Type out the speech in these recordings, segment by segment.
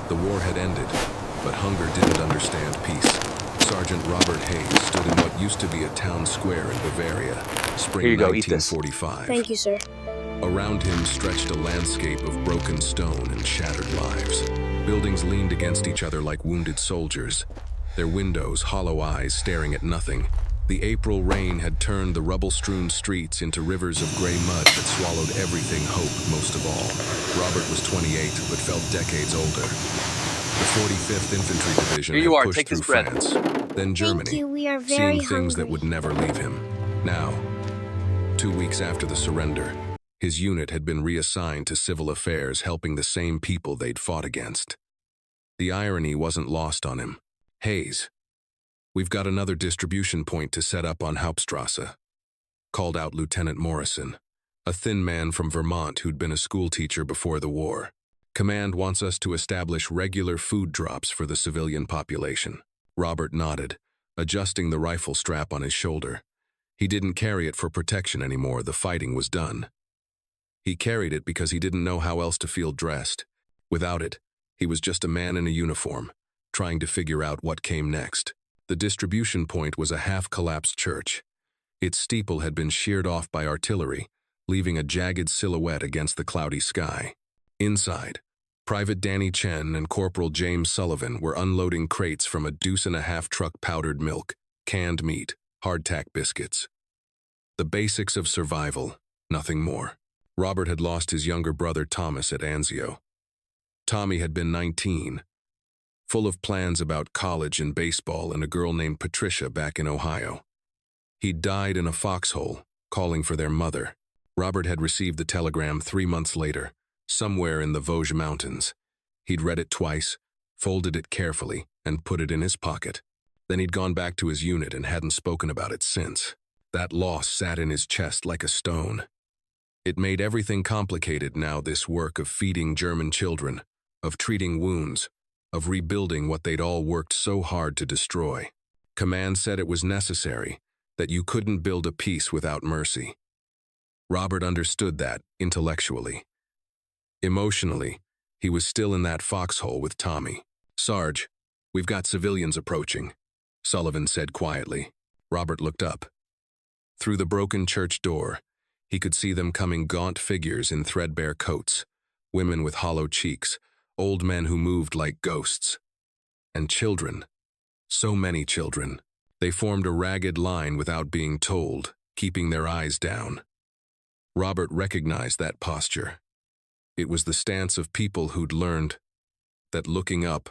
The war had ended, but hunger didn't understand peace. Sergeant Robert Hayes stood in what used to be a town square in Bavaria, Here spring you go, eat this. 1945. Thank you, sir. Around him stretched a landscape of broken stone and shattered lives. Buildings leaned against each other like wounded soldiers, their windows hollow eyes staring at nothing. The April rain had turned the rubble-strewn streets into rivers of gray mud that swallowed everything hope most of all. Robert was 28, but felt decades older. The 45th Infantry Division Here you had are, pushed take through this bread. France, then Germany, Thank you, we are very seeing things that hungry. would never leave him. Now, 2 weeks after the surrender, his unit had been reassigned to civil affairs, helping the same people they'd fought against. The irony wasn't lost on him. Hayes, we've got another distribution point to set up on Hauptstrasse, called out Lieutenant Morrison, a thin man from Vermont who'd been a schoolteacher before the war. Command wants us to establish regular food drops for the civilian population. Robert nodded, adjusting the rifle strap on his shoulder. He didn't carry it for protection anymore, the fighting was done. He carried it because he didn't know how else to feel dressed. Without it, he was just a man in a uniform, trying to figure out what came next. The distribution point was a half-collapsed church. Its steeple had been sheared off by artillery, leaving a jagged silhouette against the cloudy sky. Inside, Private Danny Chen and Corporal James Sullivan were unloading crates from a deuce-and-a-half truck powdered milk, canned meat, hardtack biscuits. The basics of survival, nothing more. Robert had lost his younger brother Thomas at Anzio. Tommy had been 19, full of plans about college and baseball and a girl named Patricia back in Ohio. He'd died in a foxhole, calling for their mother. Robert had received the telegram 3 months later, somewhere in the Vosges Mountains. He'd read it twice, folded it carefully, and put it in his pocket. Then he'd gone back to his unit and hadn't spoken about it since. That loss sat in his chest like a stone. It made everything complicated now, this work of feeding German children, of treating wounds, of rebuilding what they'd all worked so hard to destroy. Command said it was necessary, that you couldn't build a peace without mercy. Robert understood that, intellectually. Emotionally, he was still in that foxhole with Tommy. "Sarge, we've got civilians approaching," Sullivan said quietly. Robert looked up. Through the broken church door, he could see them coming, gaunt figures in threadbare coats, women with hollow cheeks, old men who moved like ghosts. And children. So many children. They formed a ragged line without being told, keeping their eyes down. Robert recognized that posture. It was the stance of people who'd learned that looking up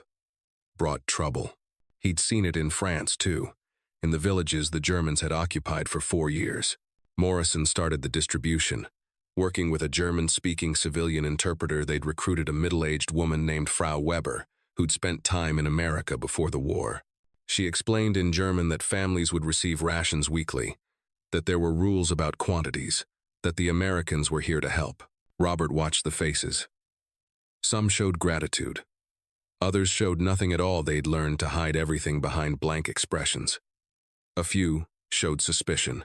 brought trouble. He'd seen it in France, too, in the villages the Germans had occupied for 4 years. Morrison started the distribution. Working with a German-speaking civilian interpreter, they'd recruited a middle-aged woman named Frau Weber, who'd spent time in America before the war. She explained in German that families would receive rations weekly, that there were rules about quantities, that the Americans were here to help. Robert watched the faces. Some showed gratitude. Others showed nothing at all. They'd learned to hide everything behind blank expressions. A few showed suspicion.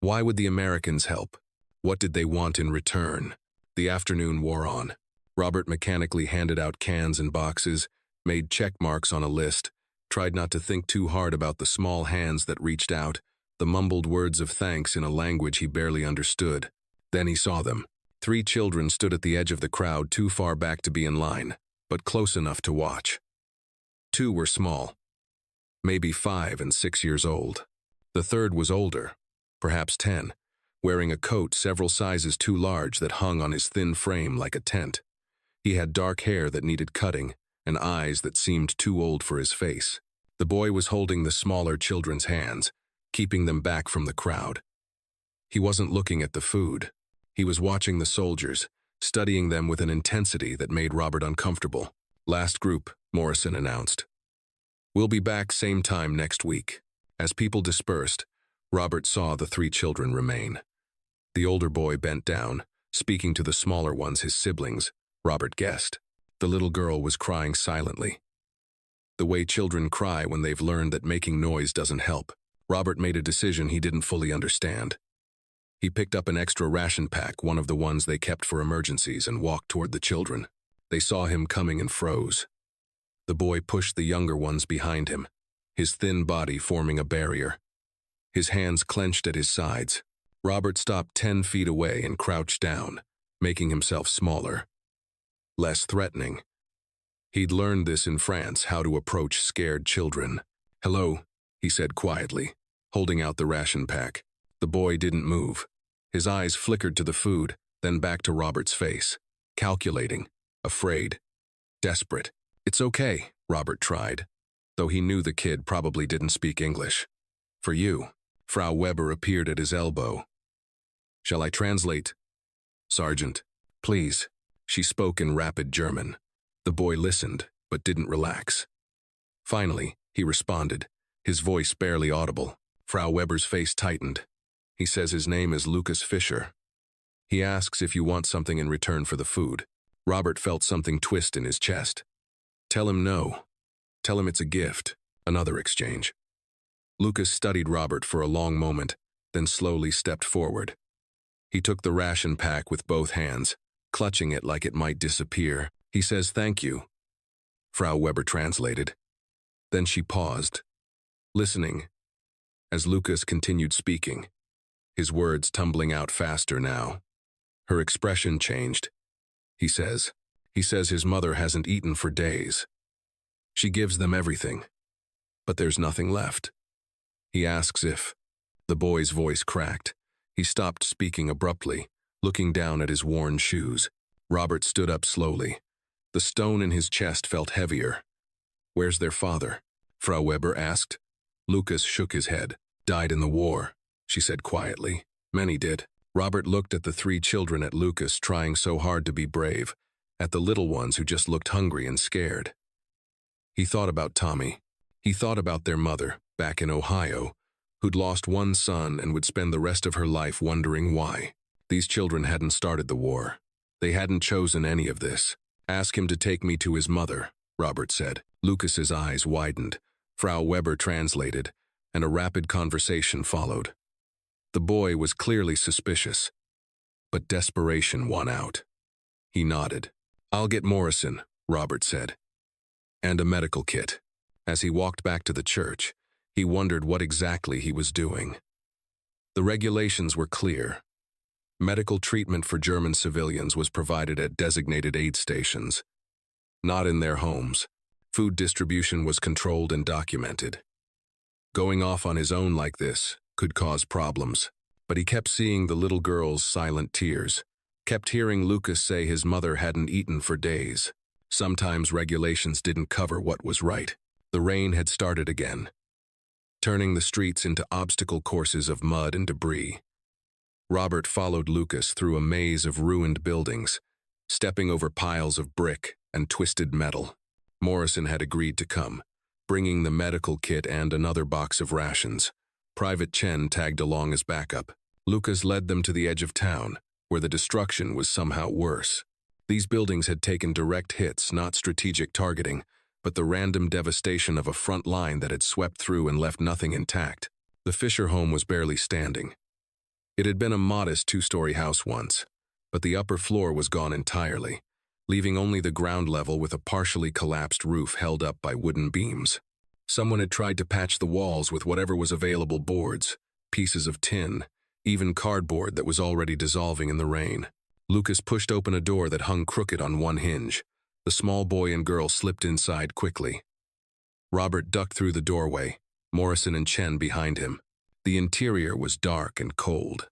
Why would the Americans help? What did they want in return? The afternoon wore on. Robert mechanically handed out cans and boxes, made check marks on a list, tried not to think too hard about the small hands that reached out, the mumbled words of thanks in a language he barely understood. Then he saw them. 3 children stood at the edge of the crowd, too far back to be in line, but close enough to watch. 2 were small, maybe 5 and 6 years old. The third was older, perhaps 10, wearing a coat several sizes too large that hung on his thin frame like a tent. He had dark hair that needed cutting and eyes that seemed too old for his face. The boy was holding the smaller children's hands, keeping them back from the crowd. He wasn't looking at the food. He was watching the soldiers, studying them with an intensity that made Robert uncomfortable. "Last group," Morrison announced. "We'll be back same time next week." As people dispersed, Robert saw the 3 children remain. The older boy bent down, speaking to the smaller ones, his siblings, Robert guessed. The little girl was crying silently. The way children cry when they've learned that making noise doesn't help. Robert made a decision he didn't fully understand. He picked up an extra ration pack, one of the ones they kept for emergencies, and walked toward the children. They saw him coming and froze. The boy pushed the younger ones behind him, his thin body forming a barrier. His hands clenched at his sides. Robert stopped 10 feet away and crouched down, making himself smaller, less threatening. He'd learned this in France, how to approach scared children. "Hello," he said quietly, holding out the ration pack. The boy didn't move. His eyes flickered to the food, then back to Robert's face, calculating, afraid, desperate. "It's okay," Robert tried, though he knew the kid probably didn't speak English. "For you." Frau Weber appeared at his elbow. "Shall I translate?" "Sergeant, please." She spoke in rapid German. The boy listened, but didn't relax. Finally, he responded, his voice barely audible. Frau Weber's face tightened. "He says his name is Lukas Fischer. He asks if you want something in return for the food." Robert felt something twist in his chest. "Tell him no. Tell him it's a gift." Another exchange. Lukas studied Robert for a long moment, then slowly stepped forward. He took the ration pack with both hands, clutching it like it might disappear. "He says thank you," Frau Weber translated. Then she paused, listening, as Lukas continued speaking, his words tumbling out faster now. Her expression changed. He says his mother hasn't eaten for days. She gives them everything, but there's nothing left. He asks if..." The boy's voice cracked. He stopped speaking abruptly, looking down at his worn shoes. Robert stood up slowly. The stone in his chest felt heavier. "Where's their father?" Frau Weber asked. Lukas shook his head. "Died in the war," she said quietly. "Many did." Robert looked at the 3 children, at Lukas trying so hard to be brave, at the little ones who just looked hungry and scared. He thought about Tommy. He thought about their mother, back in Ohio, who'd lost one son and would spend the rest of her life wondering why. These children hadn't started the war. They hadn't chosen any of this. "Ask him to take me to his mother," Robert said. Lukas's eyes widened. Frau Weber translated, and a rapid conversation followed. The boy was clearly suspicious, but desperation won out. He nodded. "I'll get Morrison," Robert said, "and a medical kit." As he walked back to the church, he wondered what exactly he was doing. The regulations were clear. Medical treatment for German civilians was provided at designated aid stations, not in their homes. Food distribution was controlled and documented. Going off on his own like this could cause problems, but he kept seeing the little girl's silent tears, kept hearing Lukas say his mother hadn't eaten for days. Sometimes regulations didn't cover what was right. The rain had started again, turning the streets into obstacle courses of mud and debris. Robert followed Lukas through a maze of ruined buildings, stepping over piles of brick and twisted metal. Morrison had agreed to come, bringing the medical kit and another box of rations. Private Chen tagged along as backup. Lukas led them to the edge of town, where the destruction was somehow worse. These buildings had taken direct hits, not strategic targeting, but the random devastation of a front line that had swept through and left nothing intact. The Fisher home was barely standing. It had been a modest 2-story house once, but the upper floor was gone entirely, leaving only the ground level with a partially collapsed roof held up by wooden beams. Someone had tried to patch the walls with whatever was available: boards, pieces of tin, even cardboard that was already dissolving in the rain. Lukas pushed open a door that hung crooked on one hinge. The small boy and girl slipped inside quickly. Robert ducked through the doorway, Morrison and Chen behind him. The interior was dark and cold.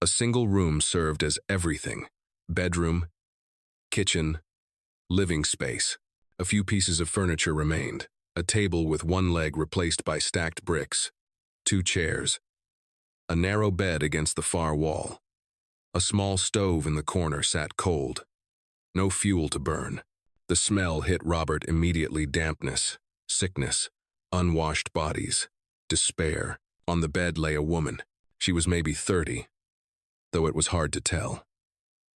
A single room served as everything: bedroom, kitchen, living space. A few pieces of furniture remained: a table with one leg replaced by stacked bricks, 2 chairs, a narrow bed against the far wall. A small stove in the corner sat cold. No fuel to burn. The smell hit Robert immediately: dampness, sickness, unwashed bodies, despair. On the bed lay a woman. She was maybe 30, though it was hard to tell.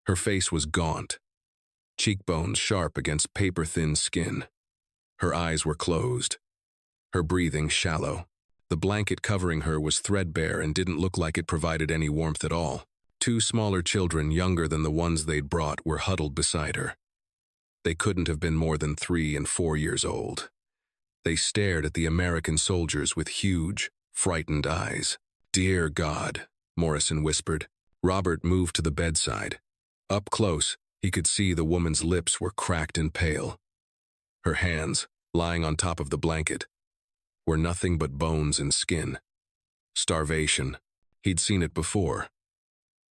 Her face was gaunt, cheekbones sharp against paper-thin skin. Her eyes were closed, her breathing shallow. The blanket covering her was threadbare and didn't look like it provided any warmth at all. 2 smaller children, younger than the ones they'd brought, were huddled beside her. They couldn't have been more than 3 and 4 years old. They stared at the American soldiers with huge, frightened eyes. "Dear God," Morrison whispered. Robert moved to the bedside. Up close, he could see the woman's lips were cracked and pale. Her hands, lying on top of the blanket, were nothing but bones and skin. Starvation. He'd seen it before,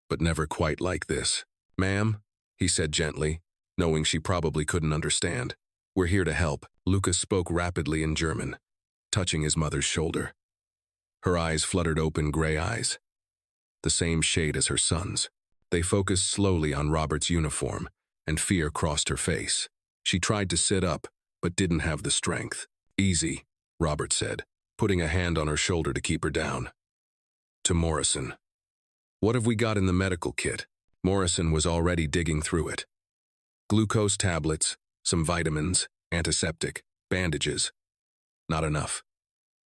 but never quite like this. "Ma'am," he said gently, knowing she probably couldn't understand. "We're here to help." Lukas spoke rapidly in German, touching his mother's shoulder. Her eyes fluttered open gray eyes, the same shade as her son's. They focused slowly on Robert's uniform, and fear crossed her face. She tried to sit up, but didn't have the strength. "Easy," Robert said, putting a hand on her shoulder to keep her down. To Morrison. "What have we got in the medical kit?" Morrison was already digging through it. Glucose tablets, some vitamins, antiseptic, bandages. Not enough.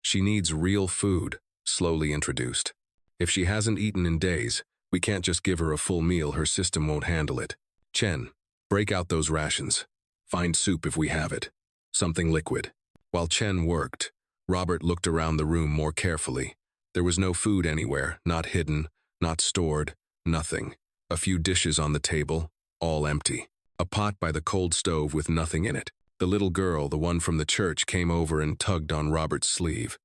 "She needs real food," slowly introduced. "If she hasn't eaten in days, we can't just give her a full meal. Her system won't handle it. Chen, break out those rations. Find soup if we have it. Something liquid." While Chen worked, Robert looked around the room more carefully. There was no food anywhere, not hidden, not stored, nothing. A few dishes on the table, all empty. A pot by the cold stove with nothing in it. The little girl, the one from the church, came over and tugged on Robert's sleeve.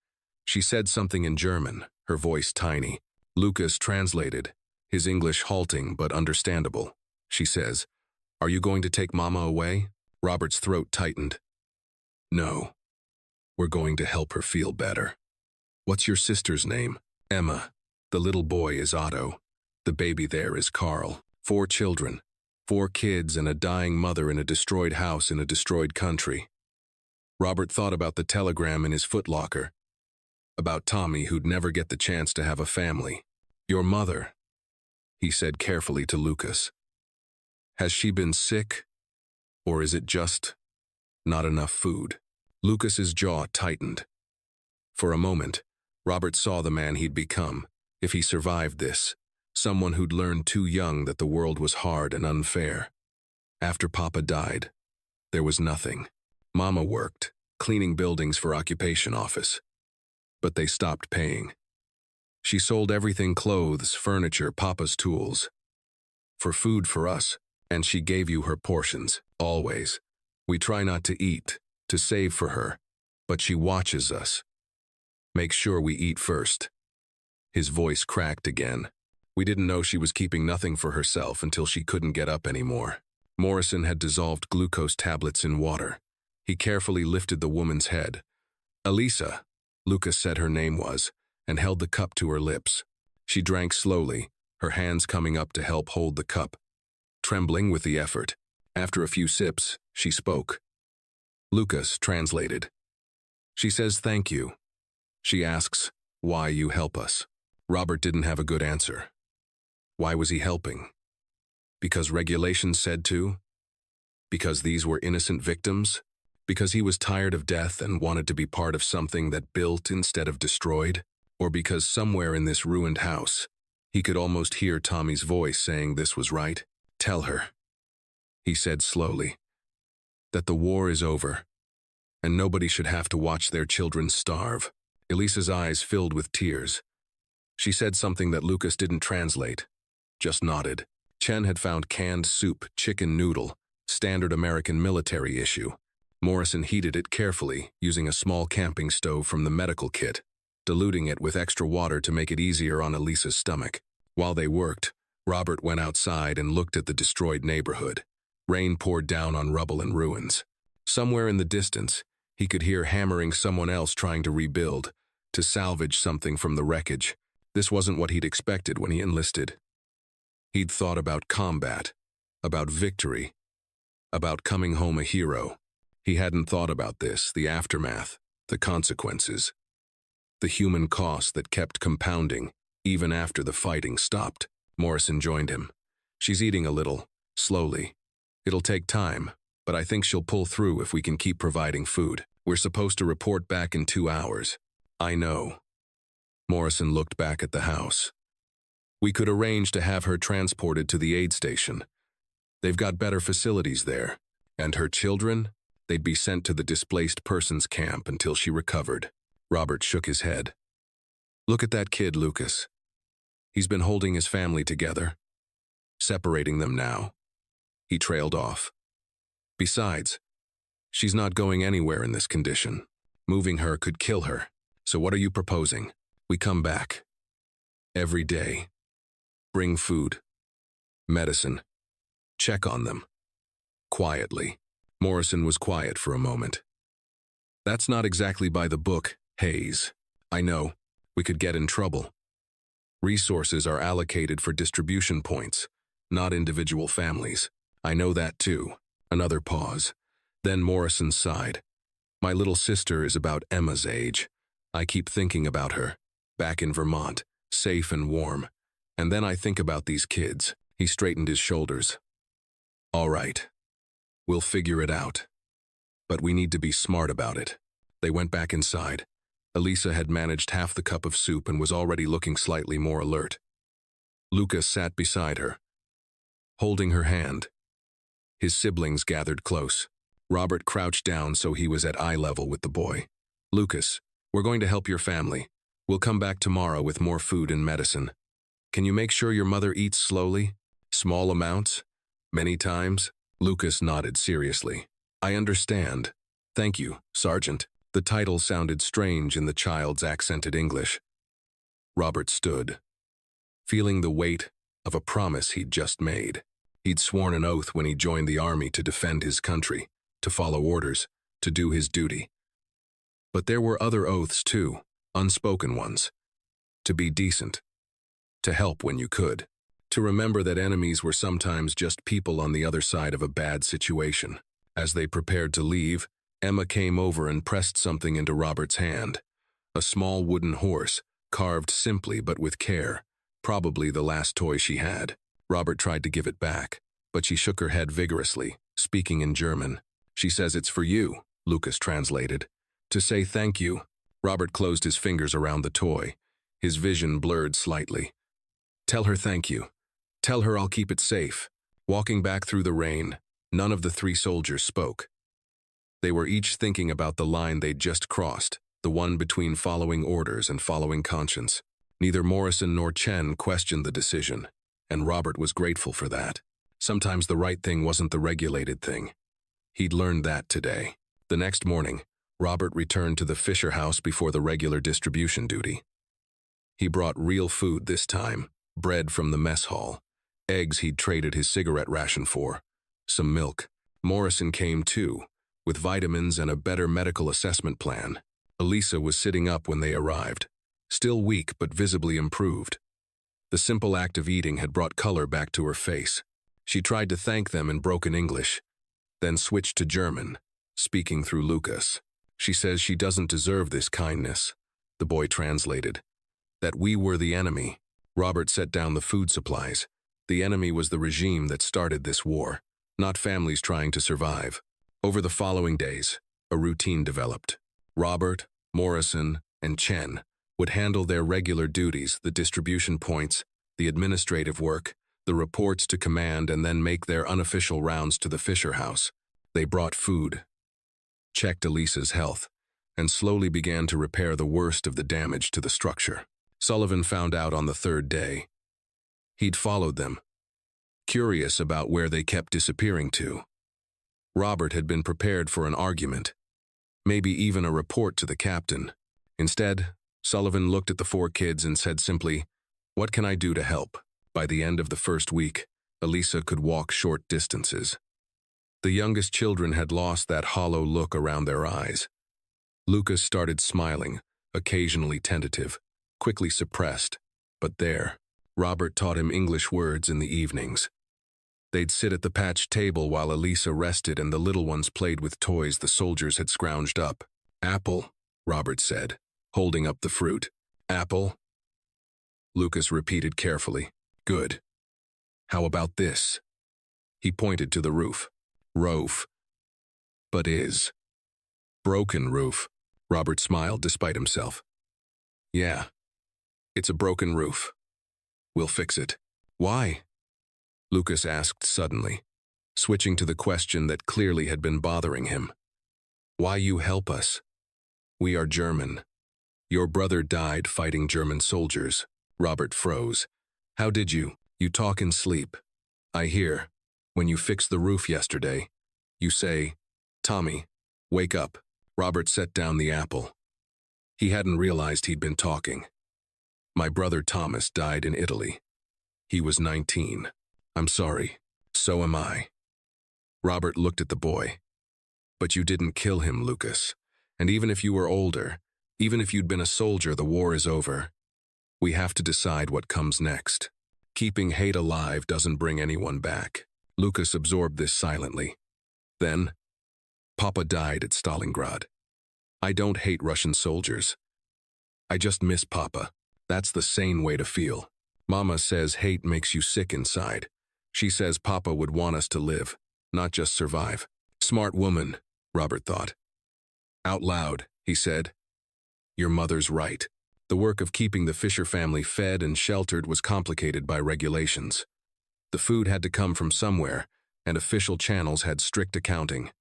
She said something in German, her voice tiny. Lukas translated, his English halting but understandable. She says, "Are you going to take Momma away?" Robert's throat tightened. "No. We're going to help her feel better." "What's your sister's name?" "Emma. The little boy is Otto. The baby there is Carl. 4 children. 4 kids and a dying mother in a destroyed house in a destroyed country." Robert thought about the telegram in his footlocker. About Tommy, who'd never get the chance to have a family. "Your mother," he said carefully to Lukas. "Has she been sick? Or is it just not enough food?" Lukas's jaw tightened. For a moment, Robert saw the man he'd become, if he survived this. Someone who'd learned too young that the world was hard and unfair. After Papa died, there was nothing. Momma worked, cleaning buildings for occupation office. But they stopped paying. She sold everything: clothes, furniture, Papa's tools. For food for us, and she gave you her portions, always. We try not to eat, to save for her, but she watches us. Make sure we eat first. His voice cracked again. We didn't know she was keeping nothing for herself until she couldn't get up anymore. Morrison had dissolved glucose tablets in water. He carefully lifted the woman's head. "Elisa," Lukas said her name was, and held the cup to her lips. She drank slowly, her hands coming up to help hold the cup, trembling with the effort. After a few sips, she spoke. Lukas translated. "She says thank you. She asks why you help us." Robert didn't have a good answer. Why was he helping? Because regulations said to? Because these were innocent victims? Because he was tired of death and wanted to be part of something that built instead of destroyed? Or because somewhere in this ruined house, he could almost hear Tommy's voice saying this was right? "Tell her," he said slowly, "that the war is over, and nobody should have to watch their children starve." Elisa's eyes filled with tears. She said something that Lukas didn't translate, just nodded. Chen had found canned soup, chicken noodle, standard American military issue. Morrison heated it carefully, using a small camping stove from the medical kit, diluting it with extra water to make it easier on Elisa's stomach. While they worked, Robert went outside and looked at the destroyed neighborhood. Rain poured down on rubble and ruins. Somewhere in the distance, he could hear hammering someone else trying to rebuild, to salvage something from the wreckage. This wasn't what he'd expected when he enlisted. He'd thought about combat, about victory, about coming home a hero. He hadn't thought about this, the aftermath, the consequences, the human cost that kept compounding even after the fighting stopped. Morrison joined him. "She's eating a little, slowly. It'll take time, but I think she'll pull through if we can keep providing food. We're supposed to report back in 2 hours." "I know." Morrison looked back at the house. "We could arrange to have her transported to the aid station. They've got better facilities there. And her children? They'd be sent to the displaced persons camp until she recovered. Robert shook his head. Look at that kid, Lukas. He's been holding his family together, separating them now. He trailed off. Besides, she's not going anywhere in this condition. Moving her could kill her. So what are you proposing? We come back. Every day. Bring food. Medicine. Check on them. Quietly. Morrison was quiet for a moment. That's not exactly by the book, Hayes. I know. We could get in trouble. Resources are allocated for distribution points, not individual families. I know that too. Another pause. Then Morrison sighed. My little sister is about Emma's age. I keep thinking about her, back in Vermont, safe and warm. And then I think about these kids. He straightened his shoulders. All right. We'll figure it out. But we need to be smart about it. They went back inside. Elisa had managed half the cup of soup and was already looking slightly more alert. Lukas sat beside her, holding her hand. His siblings gathered close. Robert crouched down so he was at eye level with the boy. Lukas, we're going to help your family. We'll come back tomorrow with more food and medicine. Can you make sure your mother eats slowly? Small amounts? Many times? Lukas nodded seriously. I understand. Thank you, Sergeant. The title sounded strange in the child's accented English. Robert stood, feeling the weight of a promise he'd just made. He'd sworn an oath when he joined the army to defend his country, to follow orders, to do his duty. But there were other oaths too, unspoken ones. To be decent, to help when you could, to remember that enemies were sometimes just people on the other side of a bad situation. As they prepared to leave, Emma came over and pressed something into Robert's hand. A small wooden horse, carved simply but with care, probably the last toy she had. Robert tried to give it back, but she shook her head vigorously, speaking in German. She says it's for you, Lukas translated. To say thank you. Robert closed his fingers around the toy. His vision blurred slightly. Tell her thank you. Tell her I'll keep it safe. Walking back through the rain, none of the three soldiers spoke. They were each thinking about the line they'd just crossed, the one between following orders and following conscience. Neither Morrison nor Chen questioned the decision, and Robert was grateful for that. Sometimes the right thing wasn't the regulated thing. He'd learned that today. The next morning, Robert returned to the Fisher house before the regular distribution duty. He brought real food this time, bread from the mess hall, eggs he'd traded his cigarette ration for, some milk. Morrison came too, with vitamins and a better medical assessment plan. Elisa was sitting up when they arrived, still weak but visibly improved. The simple act of eating had brought color back to her face. She tried to thank them in broken English, then switched to German, speaking through Lukas. She says she doesn't deserve this kindness, the boy translated. That we were the enemy. Robert set down the food supplies. The enemy was the regime that started this war, not families trying to survive. Over the following days, a routine developed. Robert, Morrison, and Chen would handle their regular duties, the distribution points, the administrative work, the reports to command, and then make their unofficial rounds to the Fisher house. They brought food, checked Elisa's health, and slowly began to repair the worst of the damage to the structure. Sullivan found out on the third day. He'd followed them, curious about where they kept disappearing to. Robert had been prepared for an argument, maybe even a report to the captain. Instead, Sullivan looked at the four kids and said simply, "What can I do to help?" By the end of the first week, Elisa could walk short distances. The youngest children had lost that hollow look around their eyes. Lukas started smiling, occasionally tentative, quickly suppressed, but there. Robert taught him English words in the evenings. They'd sit at the patched table while Elisa rested and the little ones played with toys the soldiers had scrounged up. "Apple," Robert said, holding up the fruit. "Apple?" Lukas repeated carefully. "Good. How about this?" He pointed to the roof. "Roof. But is. Broken roof." Robert smiled despite himself. "Yeah. It's a broken roof. We'll fix it." "Why?" Lukas asked suddenly. switching to the question that clearly had been bothering him. Why you help us? We are German. Your brother died fighting German soldiers. Robert froze. How did you? You talk in sleep. I hear. When you fixed the roof yesterday, you say, Tommy, wake up. Robert set down the apple. He hadn't realized he'd been talking. My brother Thomas died in Italy. He was 19. I'm sorry. So am I. Robert looked at the boy. But you didn't kill him, Lukas. And even if you were older, even if you'd been a soldier, the war is over. We have to decide what comes next. Keeping hate alive doesn't bring anyone back. Lukas absorbed this silently. Then, Papa died at Stalingrad. I don't hate Russian soldiers. I just miss Papa. That's the sane way to feel. Mama says hate makes you sick inside. She says Papa would want us to live, not just survive. Smart woman, Robert thought. Out loud, he said, your mother's right. The work of keeping the Fisher family fed and sheltered was complicated by regulations. The food had to come from somewhere, and official channels had strict accounting.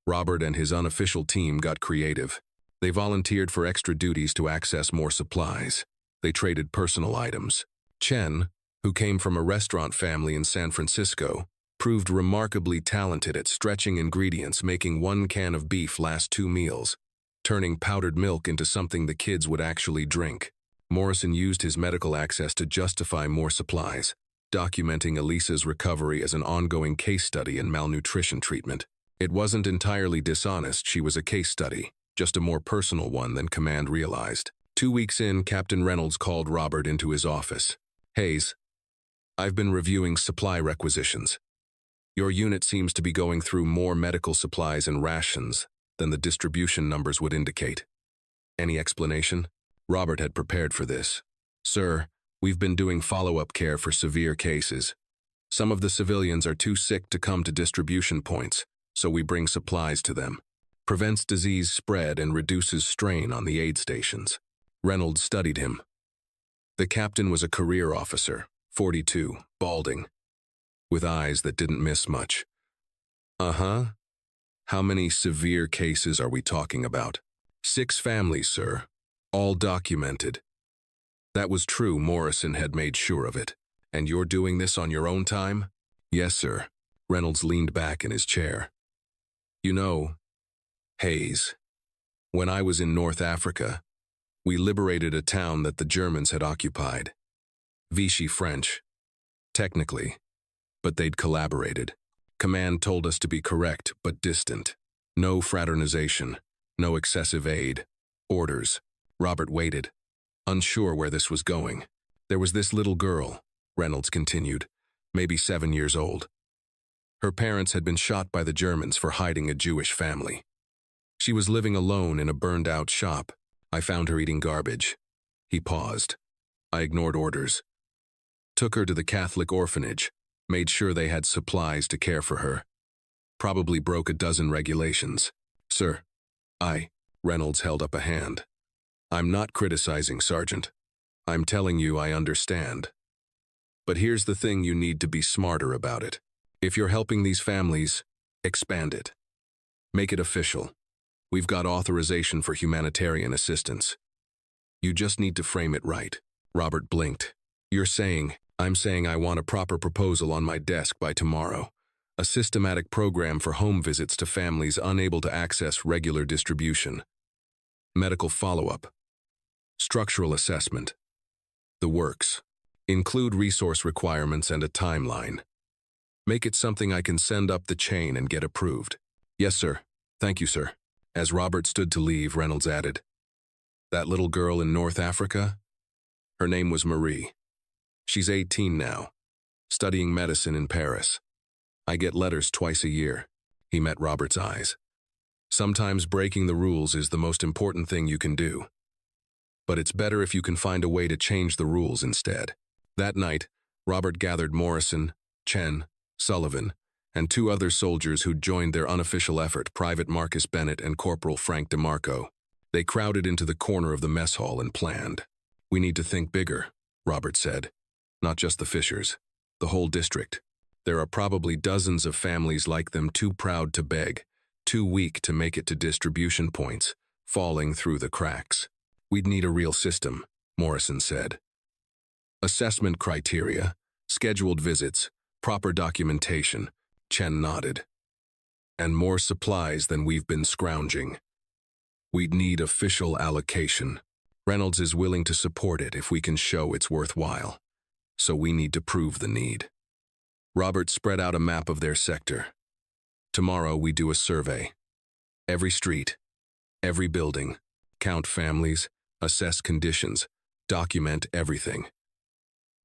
Robert and his unofficial team got creative. They volunteered for extra duties to access more supplies. They traded personal items. Chen, who came from a restaurant family in San Francisco, proved remarkably talented at stretching ingredients, making 1 can of beef last 2 meals, turning powdered milk into something the kids would actually drink. Morrison used his medical access to justify more supplies, documenting Elisa's recovery as an ongoing case study in malnutrition treatment. It wasn't entirely dishonest, she was a case study, just a more personal one than Command realized. 2 weeks in, Captain Reynolds called Robert into his office. Hayes, I've been reviewing supply requisitions. Your unit seems to be going through more medical supplies and rations than the distribution numbers would indicate. Any explanation? Robert had prepared for this. Sir, we've been doing follow-up care for severe cases. Some of the civilians are too sick to come to distribution points, so we bring supplies to them. Prevents disease spread and reduces strain on the aid stations. Reynolds studied him. The captain was a career officer, 42, balding, with eyes that didn't miss much. Uh-huh. How many severe cases are we talking about? 6 families, sir. All documented. That was true, Morrison had made sure of it. And you're doing this on your own time? Yes, sir. Reynolds leaned back in his chair. You know, Hayes, when I was in North Africa, we liberated a town that the Germans had occupied. Vichy French, technically, but they'd collaborated. Command told us to be correct but distant. No fraternization, no excessive aid. Orders. Robert waited, unsure where this was going. There was this little girl, Reynolds continued, maybe 7 years old. Her parents had been shot by the Germans for hiding a Jewish family. She was living alone in a burned-out shop. I found her eating garbage. He paused. I ignored orders. Took her to the Catholic orphanage, made sure they had supplies to care for her. Probably broke a dozen regulations. Sir, Reynolds held up a hand. I'm not criticizing, Sergeant. I'm telling you I understand. But here's the thing, you need to be smarter about it. If you're helping these families, expand it. Make it official. We've got authorization for humanitarian assistance. You just need to frame it right. Robert blinked. I'm saying I want a proper proposal on my desk by tomorrow. A systematic program for home visits to families unable to access regular distribution. Medical follow-up. Structural assessment. The works. Include resource requirements and a timeline. Make it something I can send up the chain and get approved. Yes, sir. Thank you, sir. As Robert stood to leave, Reynolds added, that little girl in North Africa? Her name was Marie. She's 18 now, studying medicine in Paris. I get letters twice a year. He met Robert's eyes. Sometimes breaking the rules is the most important thing you can do. But it's better if you can find a way to change the rules instead. That night, Robert gathered Morrison, Chen, Sullivan, and 2 other soldiers who'd joined their unofficial effort, Private Marcus Bennett and Corporal Frank DeMarco. They crowded into the corner of the mess hall and planned. We need to think bigger, Robert said. Not just the Fishers, the whole district. There are probably dozens of families like them too proud to beg, too weak to make it to distribution points, falling through the cracks. We'd need a real system, Morrison said. Assessment criteria, scheduled visits, proper documentation, Chen nodded. And more supplies than we've been scrounging. We'd need official allocation. Reynolds is willing to support it if we can show it's worthwhile. So we need to prove the need. Robert spread out a map of their sector. Tomorrow we do a survey. Every street, every building, count families, assess conditions, document everything.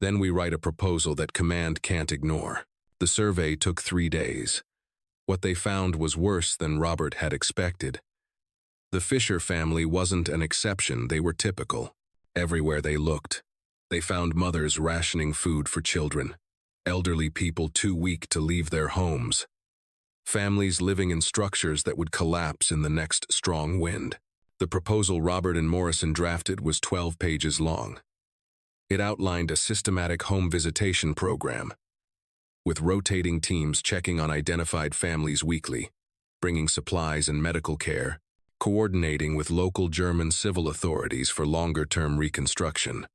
Then we write a proposal that command can't ignore. The survey took 3 days. What they found was worse than Robert had expected. The Fisher family wasn't an exception, they were typical. Everywhere they looked, they found mothers rationing food for children, elderly people too weak to leave their homes, families living in structures that would collapse in the next strong wind. The proposal Robert and Morrison drafted was 12 pages long. It outlined a systematic home visitation program, with rotating teams checking on identified families weekly, bringing supplies and medical care, coordinating with local German civil authorities for longer-term reconstruction.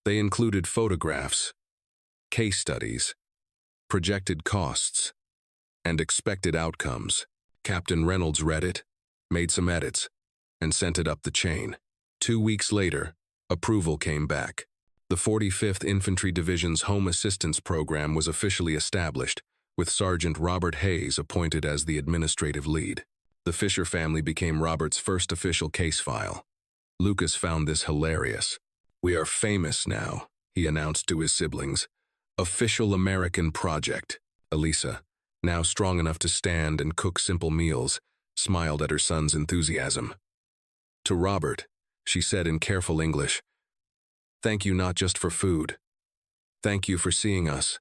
They included photographs, case studies, projected costs, and expected outcomes. Captain Reynolds read it, made some edits, and sent it up the chain. 2 weeks later, approval came back. The 45th Infantry Division's Home Assistance Program was officially established, with Sergeant Robert Hayes appointed as the administrative lead. The Fisher family became Robert's first official case file. Lukas found this hilarious. "We are famous now," he announced to his siblings. "Official American project." Elisa, now strong enough to stand and cook simple meals, smiled at her son's enthusiasm. To Robert, she said in careful English, "Thank you not just for food. Thank you for seeing us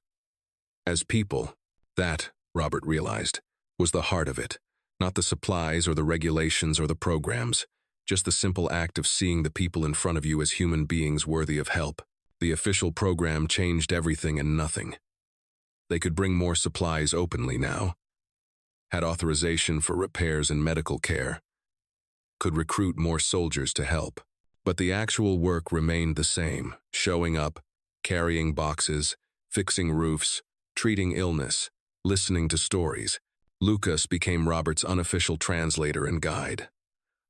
as people." That, Robert realized, was the heart of it, not the supplies or the regulations or the programs, just the simple act of seeing the people in front of you as human beings worthy of help. The official program changed everything and nothing. They could bring more supplies openly now, had authorization for repairs and medical care, could recruit more soldiers to help. But the actual work remained the same, showing up, carrying boxes, fixing roofs, treating illness, listening to stories. Lukas became Robert's unofficial translator and guide.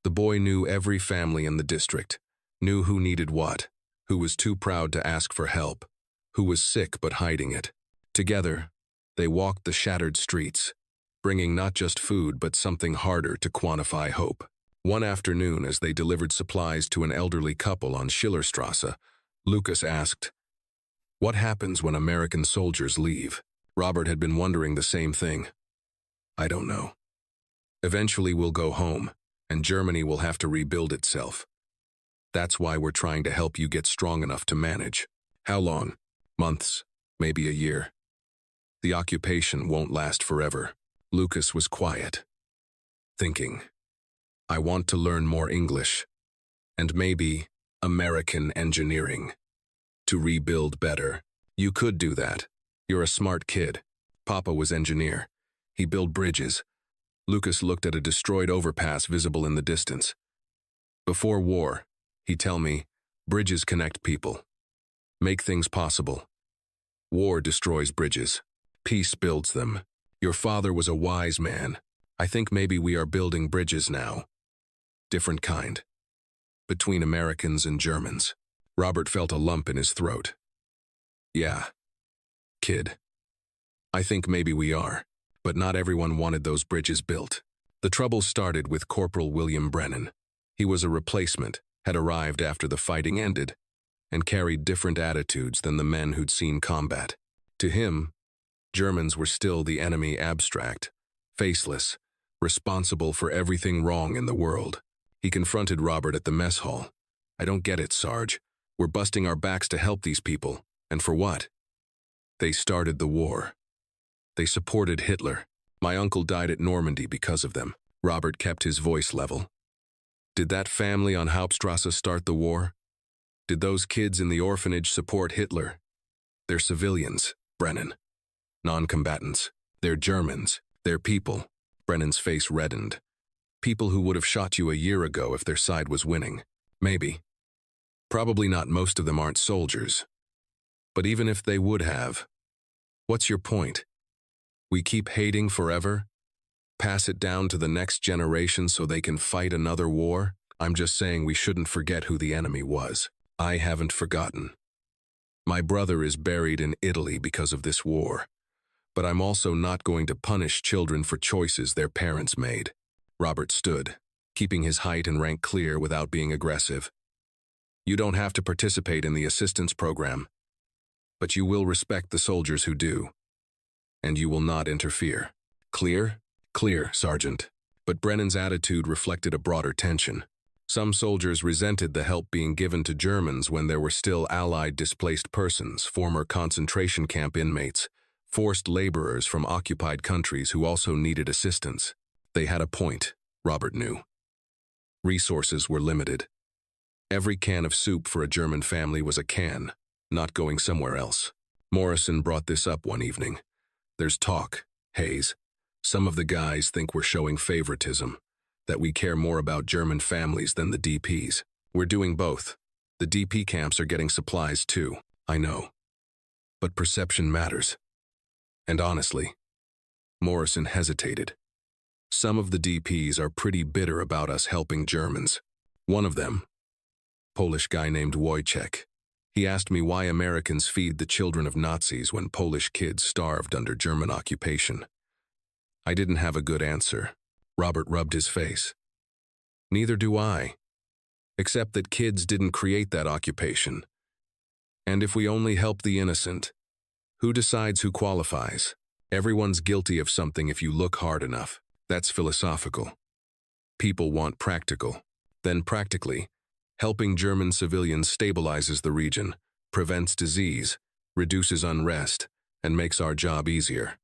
The boy knew every family in the district, knew who needed what, who was too proud to ask for help, who was sick but hiding it. Together, they walked the shattered streets, bringing not just food but something harder to quantify: hope. One afternoon, as they delivered supplies to an elderly couple on Schillerstrasse, Lukas asked, "What happens when American soldiers leave?" Robert had been wondering the same thing. "I don't know. Eventually we'll go home, and Germany will have to rebuild itself. That's why we're trying to help you get strong enough to manage." "How long?" "Months, maybe a year. The occupation won't last forever." Lukas was quiet, thinking, "I want to learn more English, and maybe American engineering, to rebuild better." "You could do that. You're a smart kid. Papa was engineer. He built bridges." Lukas looked at a destroyed overpass visible in the distance. "Before war, he'd tell me, bridges connect people, make things possible. War destroys bridges. Peace builds them. Your father was a wise man. I think maybe we are building bridges now. Different kind. Between Americans and Germans." Robert felt a lump in his throat. "Yeah, kid. I think maybe we are, but not everyone wanted those bridges built." The trouble started with Corporal William Brennan. He was a replacement, had arrived after the fighting ended, and carried different attitudes than the men who'd seen combat. To him, Germans were still the enemy, abstract, faceless, responsible for everything wrong in the world. He confronted Robert at the mess hall. "I don't get it, Sarge. We're busting our backs to help these people, and for what? They started the war. They supported Hitler. My uncle died at Normandy because of them." Robert kept his voice level. "Did that family on Hauptstrasse start the war? Did those kids in the orphanage support Hitler? They're civilians, Brennan. Non-combatants. They're Germans. They're people. Brennan's face reddened. People who would have shot you a year ago if their side was winning. Maybe. Probably not. Most of them aren't soldiers. But even if they would have, what's your point? We keep hating forever? Pass it down to the next generation so they can fight another war? I'm just saying we shouldn't forget who the enemy was. I haven't forgotten. My brother is buried in Italy because of this war. But I'm also not going to punish children for choices their parents made. Robert stood, keeping his height and rank clear without being aggressive. You don't have to participate in the assistance program, but you will respect the soldiers who do. And you will not interfere. Clear? Clear, Sergeant. But Brennan's attitude reflected a broader tension. Some soldiers resented the help being given to Germans when there were still Allied displaced persons, former concentration camp inmates, forced laborers from occupied countries who also needed assistance. They had a point, Robert knew. Resources were limited. Every can of soup for a German family was a can, not going somewhere else. Morrison brought this up one evening. There's talk, Hayes. Some of the guys think we're showing favoritism, that we care more about German families than the DPs. We're doing both. The DP camps are getting supplies too, I know. But perception matters. And honestly, Morrison hesitated. Some of the DPs are pretty bitter about us helping Germans. One of them, Polish guy named Wojciech, he asked me why Americans feed the children of Nazis when Polish kids starved under German occupation. I didn't have a good answer. Robert rubbed his face. Neither do I. Except that kids didn't create that occupation. And if we only help the innocent, who decides who qualifies? Everyone's guilty of something if you look hard enough. That's philosophical. People want practical. Then practically, helping German civilians stabilizes the region, prevents disease, reduces unrest, and makes our job easier.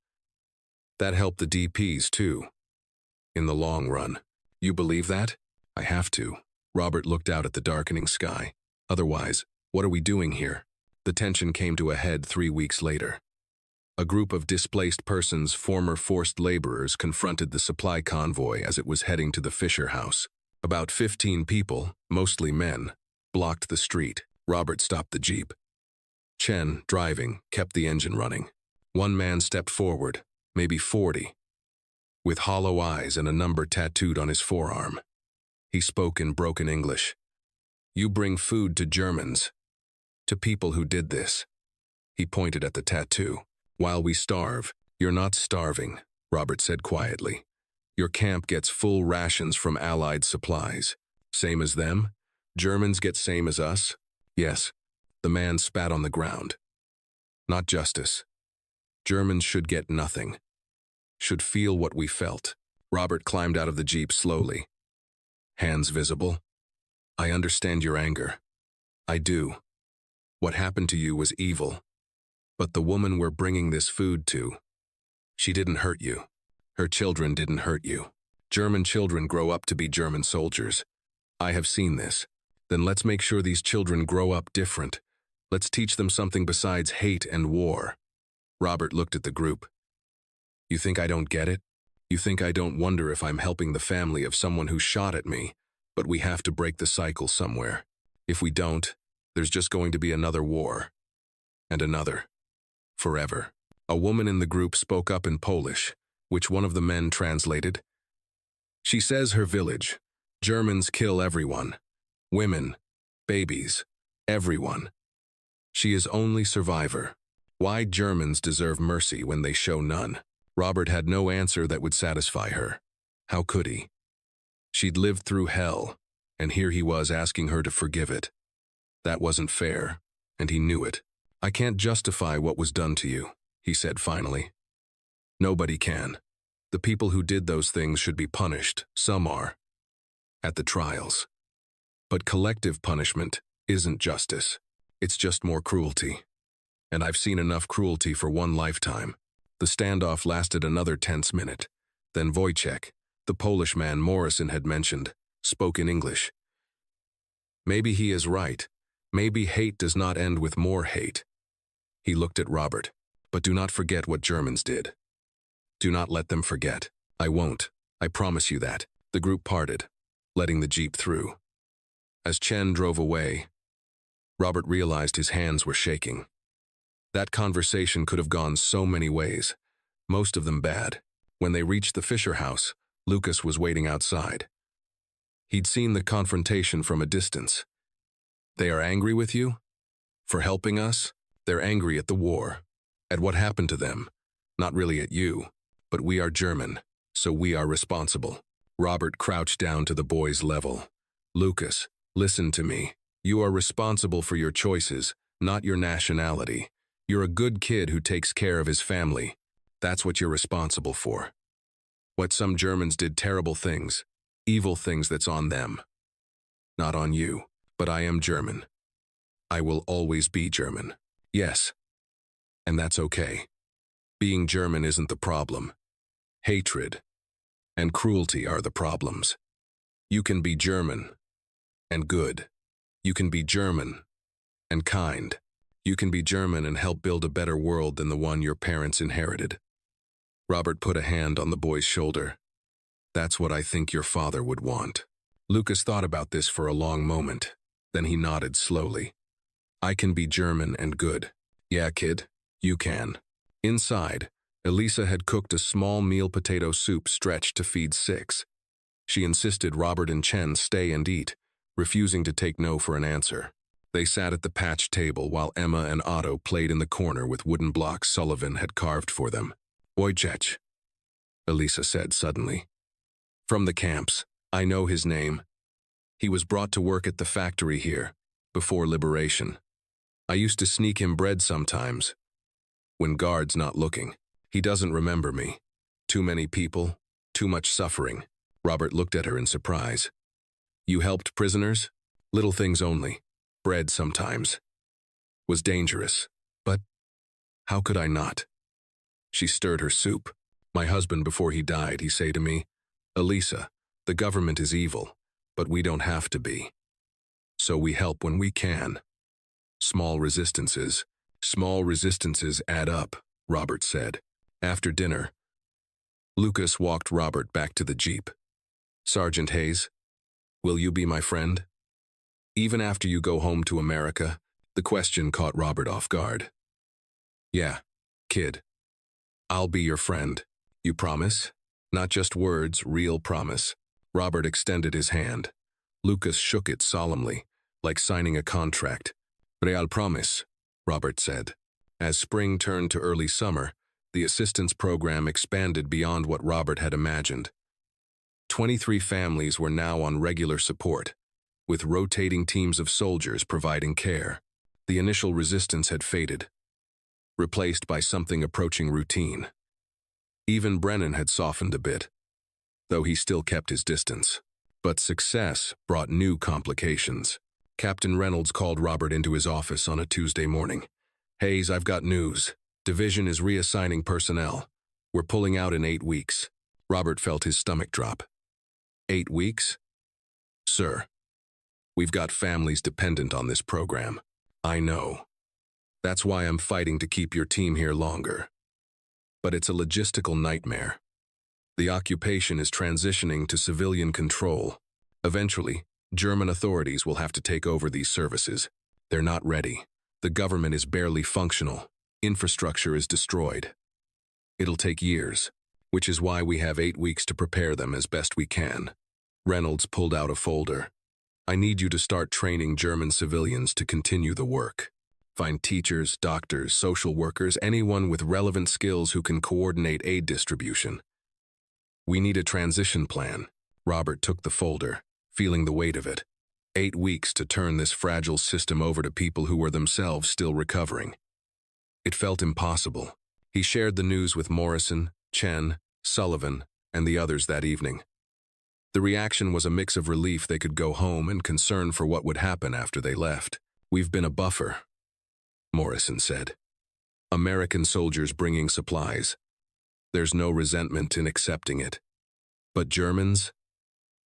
That helped the DPs too. In the long run. You believe that? I have to. Robert looked out at the darkening sky. Otherwise, what are we doing here? The tension came to a head 3 weeks later. A group of displaced persons, former forced laborers, confronted the supply convoy as it was heading to the Fisher house. About 15 people, mostly men, blocked the street. Robert stopped the jeep. Chen, driving, kept the engine running. One man stepped forward, maybe 40, with hollow eyes and a number tattooed on his forearm. He spoke in broken English. You bring food to Germans, to people who did this. He pointed at the tattoo. While we starve, you're not starving, Robert said quietly. Your camp gets full rations from Allied supplies. Same as them? Germans get same as us? Yes. The man spat on the ground. Not justice. Germans should get nothing. Should feel what we felt. Robert climbed out of the jeep slowly. Hands visible. I understand your anger. I do. What happened to you was evil. But the woman we're bringing this food to, she didn't hurt you. Her children didn't hurt you. German children grow up to be German soldiers. I have seen this. Then let's make sure these children grow up different. Let's teach them something besides hate and war. Robert looked at the group. You think I don't get it? You think I don't wonder if I'm helping the family of someone who shot at me? But we have to break the cycle somewhere. If we don't, there's just going to be another war. And another. Forever. A woman in the group spoke up in Polish, which one of the men translated. She says her village. Germans kill everyone. Women, babies, everyone. She is only survivor. Why Germans deserve mercy when they show none? Robert had no answer that would satisfy her. How could he? She'd lived through hell, and here he was asking her to forgive it. That wasn't fair, and he knew it. I can't justify what was done to you, he said finally. Nobody can. The people who did those things should be punished, some are, at the trials. But collective punishment isn't justice. It's just more cruelty. And I've seen enough cruelty for one lifetime. The standoff lasted another tense minute. Then Wojciech, the Polish man Morrison had mentioned, spoke in English. Maybe he is right. Maybe hate does not end with more hate. He looked at Robert. But do not forget what Germans did. Do not let them forget. I won't. I promise you that. The group parted, letting the jeep through. As Chen drove away, Robert realized his hands were shaking. That conversation could have gone so many ways, most of them bad. When they reached the Fisher house, Lukas was waiting outside. He'd seen the confrontation from a distance. They are angry with you? For helping us? They're angry at the war. At what happened to them. Not really at you. But we are German, so we are responsible. Robert crouched down to the boy's level. Lukas, listen to me. You are responsible for your choices, not your nationality. You're a good kid who takes care of his family. That's what you're responsible for. What some Germans did terrible things, evil things that's on them. Not on you, but I am German. I will always be German. Yes. And that's okay. Being German isn't the problem. Hatred and cruelty are the problems. You can be German and good. You can be German and kind. You can be German and help build a better world than the one your parents inherited. Robert put a hand on the boy's shoulder. That's what I think your father would want. Lukas thought about this for a long moment. Then he nodded slowly. I can be German and good. Yeah, kid, you can. Inside, Elisa had cooked a small meal potato soup stretched to feed 6. She insisted Robert and Chen stay and eat, refusing to take no for an answer. They sat at the patch table while Emma and Otto played in the corner with wooden blocks Sullivan had carved for them. Wojciech, Elisa said suddenly. From the camps, I know his name. He was brought to work at the factory here, before liberation. I used to sneak him bread sometimes. When guards not looking. He doesn't remember me. Too many people, too much suffering. Robert looked at her in surprise. You helped prisoners? Little things only. Bread sometimes. Was dangerous. But how could I not? She stirred her soup. My husband, before he died, he say to me, Elisa, the government is evil, but we don't have to be. So we help when we can. Small resistances add up, Robert said. After dinner, Lukas walked Robert back to the jeep. Sergeant Hayes, will you be my friend? Even after you go home to America, the question caught Robert off guard. Yeah, kid. I'll be your friend. You promise? Not just words, real promise. Robert extended his hand. Lukas shook it solemnly, like signing a contract. Real promise, Robert said. As spring turned to early summer, the assistance program expanded beyond what Robert had imagined. 23 families were now on regular support, with rotating teams of soldiers providing care. The initial resistance had faded, replaced by something approaching routine. Even Brennan had softened a bit, though he still kept his distance. But success brought new complications. Captain Reynolds called Robert into his office on a Tuesday morning. Hayes, I've got news. Division is reassigning personnel. We're pulling out in 8 weeks. Robert felt his stomach drop. 8 weeks? Sir, we've got families dependent on this program. I know. That's why I'm fighting to keep your team here longer. But it's a logistical nightmare. The occupation is transitioning to civilian control. Eventually, German authorities will have to take over these services. They're not ready. The government is barely functional. Infrastructure is destroyed. It'll take years, which is why we have 8 weeks to prepare them as best we can. Reynolds pulled out a folder. I need you to start training German civilians to continue the work. Find teachers, doctors, social workers, anyone with relevant skills who can coordinate aid distribution. We need a transition plan. Robert took the folder, feeling the weight of it. 8 weeks to turn this fragile system over to people who were themselves still recovering. It felt impossible. He shared the news with Morrison, Chen, Sullivan, and the others that evening. The reaction was a mix of relief they could go home and concern for what would happen after they left. We've been a buffer, Morrison said. American soldiers bringing supplies. There's no resentment in accepting it. But Germans,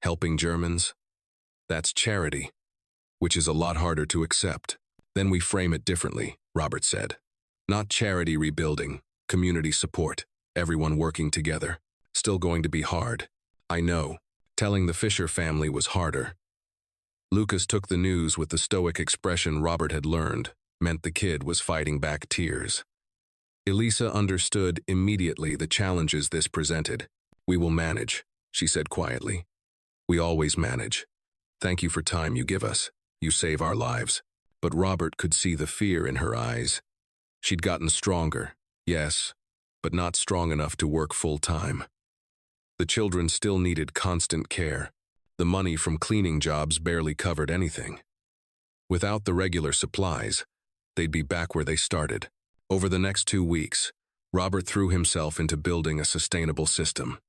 helping Germans, that's charity, which is a lot harder to accept. Then we frame it differently, Robert said. Not charity rebuilding, community support, everyone working together. Still going to be hard. I know. Telling the Fisher family was harder. Lukas took the news with the stoic expression Robert had learned, meant the kid was fighting back tears. Elisa understood immediately the challenges this presented. "We will manage," she said quietly. "We always manage. Thank you for time you give us. You save our lives." But Robert could see the fear in her eyes. She'd gotten stronger, yes, but not strong enough to work full-time. The children still needed constant care. The money from cleaning jobs barely covered anything. Without the regular supplies, they'd be back where they started. Over the next 2 weeks, Robert threw himself into building a sustainable system.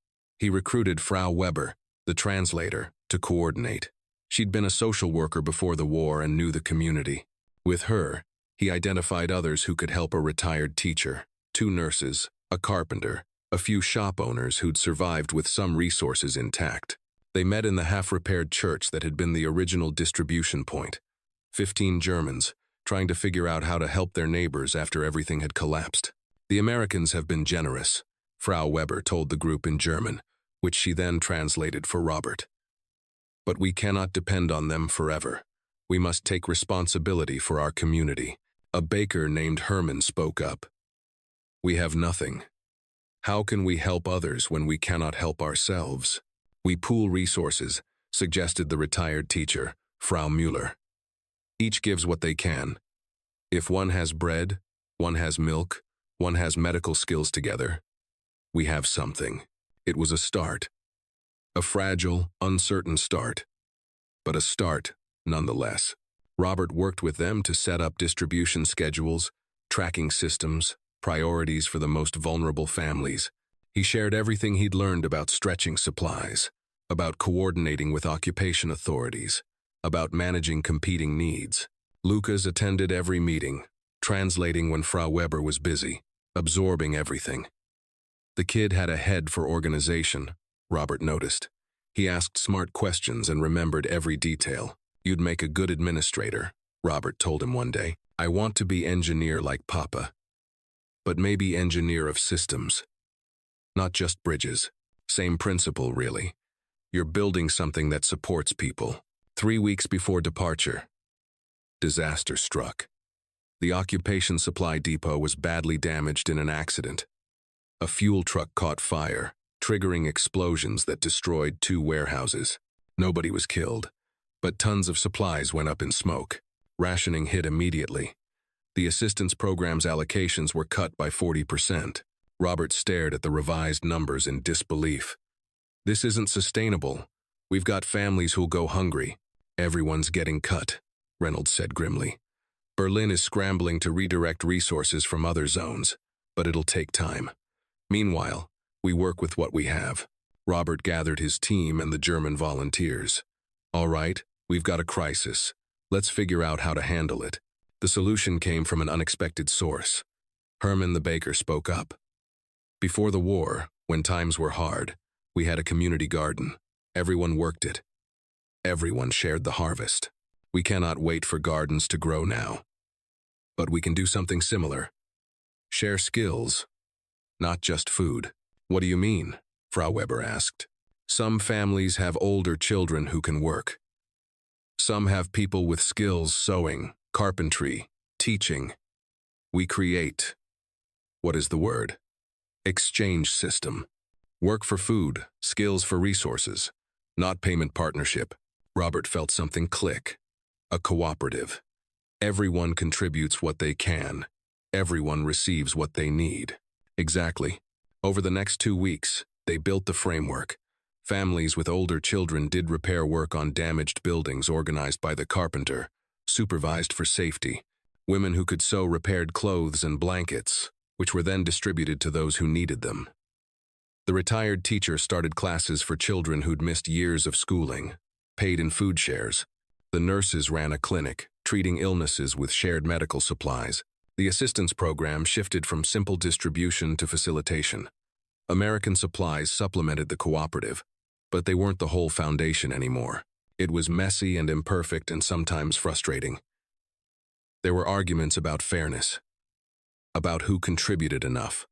He recruited Frau Weber, the translator, to coordinate. She'd been a social worker before the war and knew the community. With her, he identified others who could help: a retired teacher, 2 nurses, a carpenter, a few shop owners who'd survived with some resources intact. They met in the half-repaired church that had been the original distribution point. 15 Germans, trying to figure out how to help their neighbors after everything had collapsed. "The Americans have been generous," Frau Weber told the group in German, which she then translated for Robert. "But we cannot depend on them forever. We must take responsibility for our community." A baker named Herman spoke up. "We have nothing. How can we help others when we cannot help ourselves?" "We pool resources," suggested the retired teacher, Frau Müller. "Each gives what they can. If one has bread, one has milk, one has medical skills together, we have something." It was a start. A fragile, uncertain start, but a start nonetheless. Robert worked with them to set up distribution schedules, tracking systems, priorities for the most vulnerable families. He shared everything he'd learned about stretching supplies, about coordinating with occupation authorities, about managing competing needs. Lukas attended every meeting, translating when Frau Weber was busy, absorbing everything. The kid had a head for organization, Robert noticed. He asked smart questions and remembered every detail. "You'd make a good administrator," Robert told him one day. "I want to be engineer like Papa. But maybe engineer of systems. Not just bridges. Same principle, really. You're building something that supports people." 3 weeks before departure, disaster struck. The occupation supply depot was badly damaged in an accident. A fuel truck caught fire, triggering explosions that destroyed 2 warehouses. Nobody was killed, but tons of supplies went up in smoke. Rationing hit immediately. The assistance program's allocations were cut by 40%. Robert stared at the revised numbers in disbelief. "This isn't sustainable. We've got families who'll go hungry." "Everyone's getting cut," Reynolds said grimly. "Berlin is scrambling to redirect resources from other zones, but it'll take time. Meanwhile, we work with what we have." Robert gathered his team and the German volunteers. "All right, we've got a crisis. Let's figure out how to handle it." The solution came from an unexpected source. Herman the baker spoke up. "Before the war, when times were hard, we had a community garden. Everyone worked it. Everyone shared the harvest. We cannot wait for gardens to grow now. But we can do something similar. Share skills, not just food." "What do you mean?" Frau Weber asked. "Some families have older children who can work. Some have people with skills sewing, carpentry, teaching. We create, what is the word? Exchange system. Work for food, skills for resources, not payment partnership." Robert felt something click. A cooperative. Everyone contributes what they can. Everyone receives what they need. Exactly. Over the next 2 weeks, they built the framework. Families with older children did repair work on damaged buildings organized by the carpenter, supervised for safety. Women who could sew repaired clothes and blankets, which were then distributed to those who needed them. The retired teacher started classes for children who'd missed years of schooling, paid in food shares. The nurses ran a clinic, treating illnesses with shared medical supplies. The assistance program shifted from simple distribution to facilitation. American supplies supplemented the cooperative, but they weren't the whole foundation anymore. It was messy and imperfect and sometimes frustrating. There were arguments about fairness. about who contributed enough,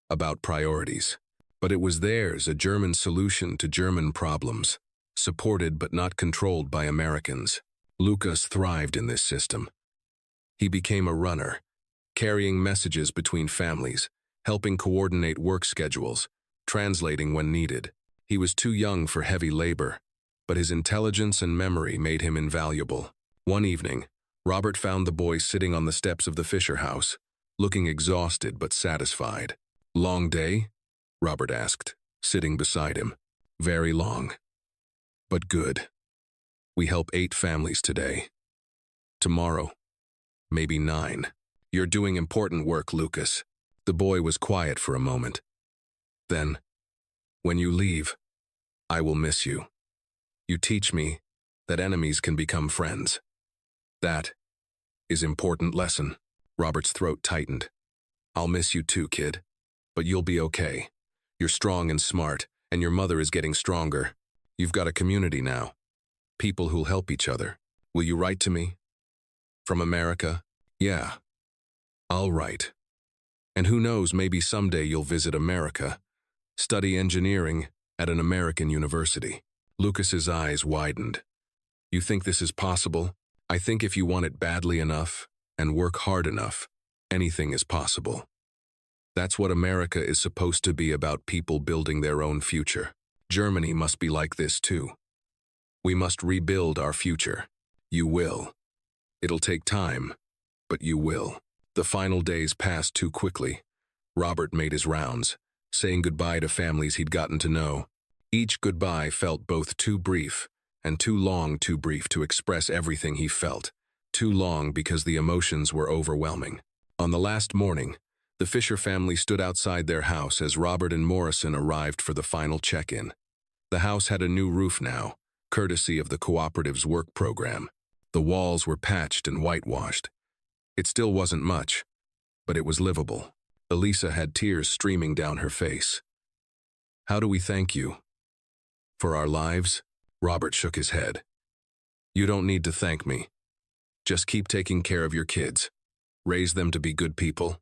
about priorities. But it was theirs, a German solution to German problems, supported but not controlled by Americans. Lukas thrived in this system. He became a runner, carrying messages between families, helping coordinate work schedules, translating when needed. He was too young for heavy labor, but his intelligence and memory made him invaluable. One evening, Robert found the boy sitting on the steps of the Fisher house, looking exhausted but satisfied. "Long day?" Robert asked, sitting beside him. "Very long. But good. We help 8 families today. Tomorrow, maybe 9. You're doing important work, Lukas." The boy was quiet for a moment. "Then, when you leave, I will miss you. You teach me that enemies can become friends. That is important lesson." Robert's throat tightened. "I'll miss you too, kid. But you'll be okay. You're strong and smart, and your mother is getting stronger. You've got a community now. People who'll help each other. Will you write to me? From America? Yeah. I'll write. And who knows, maybe someday you'll visit America, study engineering at an American university." Lukas's eyes widened. "You think this is possible? I think if you want it badly enough and work hard enough, anything is possible. That's what America is supposed to be, about people building their own future. Germany must be like this too. We must rebuild our future. You will. It'll take time, but you will." The final days passed too quickly. Robert made his rounds, saying goodbye to families he'd gotten to know. Each goodbye felt both too brief and too long, too brief to express everything he felt, too long because the emotions were overwhelming. On the last morning, the Fisher family stood outside their house as Robert and Morrison arrived for the final check-in. The house had a new roof now, courtesy of the cooperative's work program. The walls were patched and whitewashed. It still wasn't much, but it was livable. Elisa had tears streaming down her face. "How do we thank you? For our lives?" Robert shook his head. "You don't need to thank me. Just keep taking care of your kids. Raise them to be good people.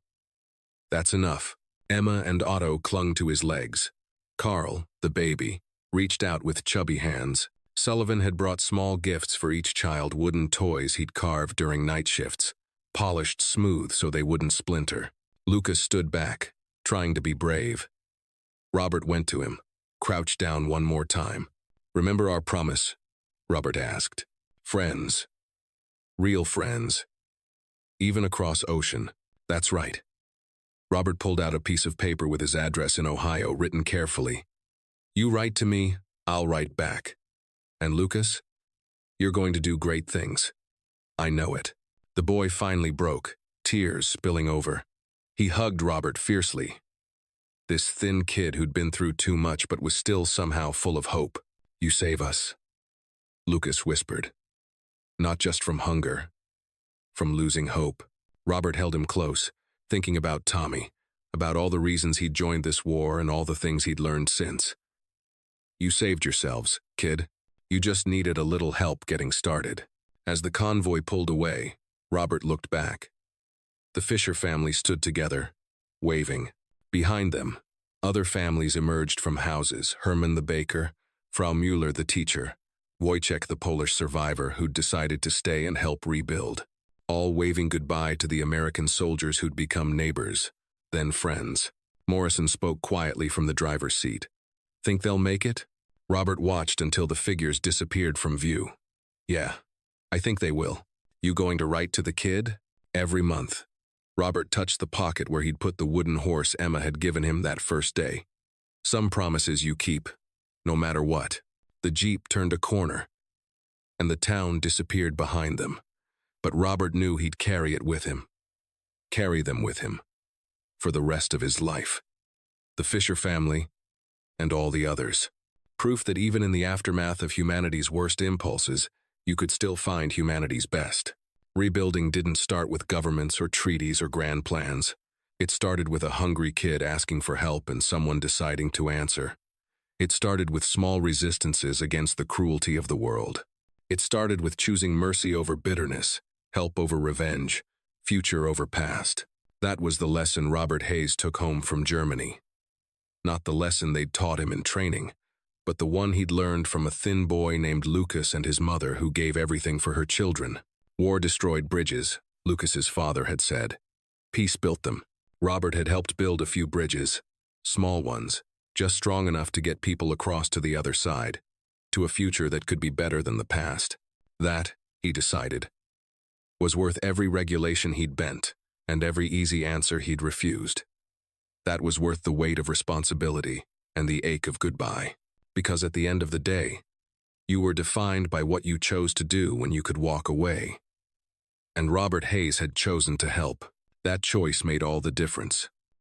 That's enough." Emma and Otto clung to his legs. Carl, the baby, reached out with chubby hands. Sullivan had brought small gifts for each child, wooden toys he'd carved during night shifts, polished smooth so they wouldn't splinter. Lukas stood back, trying to be brave. Robert went to him, crouched down one more time. "Remember our promise?" Robert asked. "Friends. Real friends. Even across ocean." "That's right." Robert pulled out a piece of paper with his address in Ohio, written carefully. "You write to me, I'll write back. And Lukas, you're going to do great things. I know it." The boy finally broke, tears spilling over. He hugged Robert fiercely. This thin kid who'd been through too much but was still somehow full of hope. "You save us," Lukas whispered. "Not just from hunger, from losing hope." Robert held him close, thinking about Tommy, about all the reasons he'd joined this war and all the things he'd learned since. "You saved yourselves, kid. You just needed a little help getting started." As the convoy pulled away, Robert looked back. The Fisher family stood together, waving. Behind them, other families emerged from houses: Herman the baker, Frau Müller the teacher, Wojciech the Polish survivor who'd decided to stay and help rebuild, all waving goodbye to the American soldiers who'd become neighbors, then friends. Morrison spoke quietly from the driver's seat. "Think they'll make it?" Robert watched until the figures disappeared from view. "Yeah, I think they will." "You going to write to the kid?" "Every month." Robert touched the pocket where he'd put the wooden horse Emma had given him that first day. "Some promises you keep, no matter what." The jeep turned a corner, and the town disappeared behind them. But Robert knew he'd carry it with him. Carry them with him. For the rest of his life. The Fisher family, and all the others. Proof that even in the aftermath of humanity's worst impulses, you could still find humanity's best. Rebuilding didn't start with governments or treaties or grand plans. It started with a hungry kid asking for help and someone deciding to answer. It started with small resistances against the cruelty of the world. It started with choosing mercy over bitterness, help over revenge, future over past. That was the lesson Robert Hayes took home from Germany. Not the lesson they'd taught him in training, but the one he'd learned from a thin boy named Lukas and his mother who gave everything for her children. War destroyed bridges, Lukas's father had said. Peace built them. Robert had helped build a few bridges, small ones, just strong enough to get people across to the other side, to a future that could be better than the past. That, he decided, was worth every regulation he'd bent and every easy answer he'd refused. That was worth the weight of responsibility and the ache of goodbye, because at the end of the day, you were defined by what you chose to do when you could walk away. And Robert Hayes had chosen to help. That choice made all the difference.